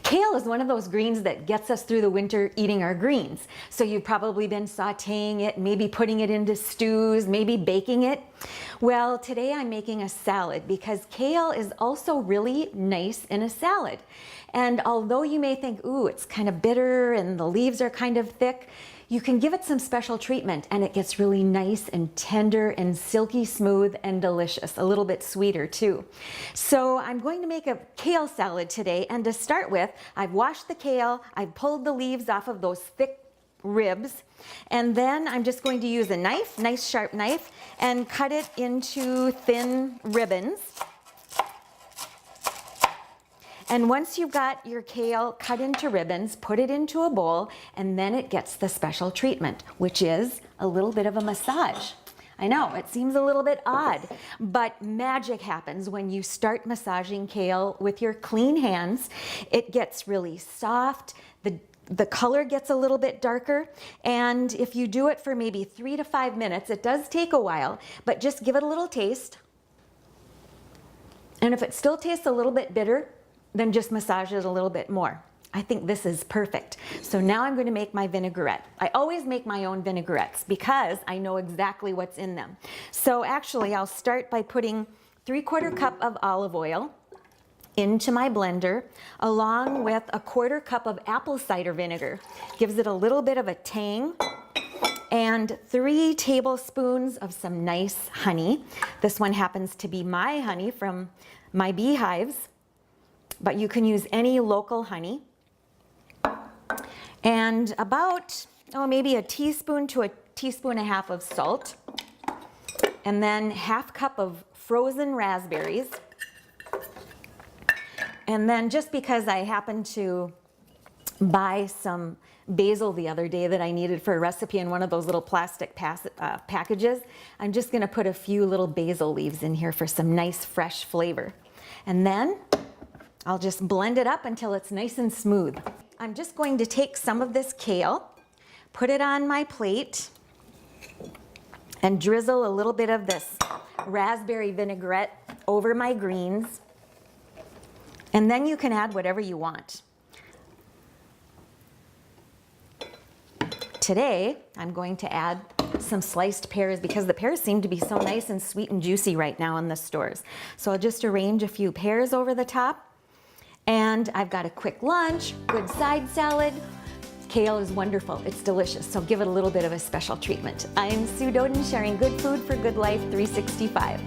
Kale is one of those greens that gets us through the winter eating our greens. So you've probably been sauteing it, maybe putting it into stews, maybe baking it. Well, today I'm making a salad because kale is also really nice in a salad. And although you may think, ooh, it's kind of bitter and the leaves are kind of thick, you can give it some special treatment and it gets really nice and tender and silky smooth and delicious, a little bit sweeter too. So I'm going to make a kale salad today, and to start with, I've washed the kale, I've pulled the leaves off of those thick ribs, and then I'm just going to use a knife, nice sharp knife, and cut it into thin ribbons. And once you've got your kale cut into ribbons, put it into a bowl, and then it gets the special treatment, which is a little bit of a massage. I know, it seems a little bit odd, but magic happens when you start massaging kale with your clean hands. It gets really soft, the color gets a little bit darker, and if you do it for maybe 3 to 5 minutes, it does take a while, but just give it a little taste. And if it still tastes a little bit bitter, then just massage it a little bit more. I think this is perfect. So now I'm going to make my vinaigrette. I always make my own vinaigrettes because I know exactly what's in them. So actually I'll start by putting 3/4 cup of olive oil into my blender along with a 1/4 cup of apple cider vinegar. Gives it a little bit of a tang. And 3 tablespoons of some nice honey. This one happens to be my honey from my beehives, but you can use any local honey. And about, maybe a teaspoon to a teaspoon and a half of salt. And then 1/2 cup of frozen raspberries. And then just because I happened to buy some basil the other day that I needed for a recipe in one of those little plastic packages, I'm just gonna put a few little basil leaves in here for some nice fresh flavor. And then I'll just blend it up until it's nice and smooth. I'm just going to take some of this kale, put it on my plate, and drizzle a little bit of this raspberry vinaigrette over my greens. And then you can add whatever you want. Today, I'm going to add some sliced pears because the pears seem to be so nice and sweet and juicy right now in the stores. So I'll just arrange a few pears over the top. And I've got a quick lunch, good side salad. Kale is wonderful, it's delicious, so give it a little bit of a special treatment. I'm Sue Doden, sharing good food for good life 365.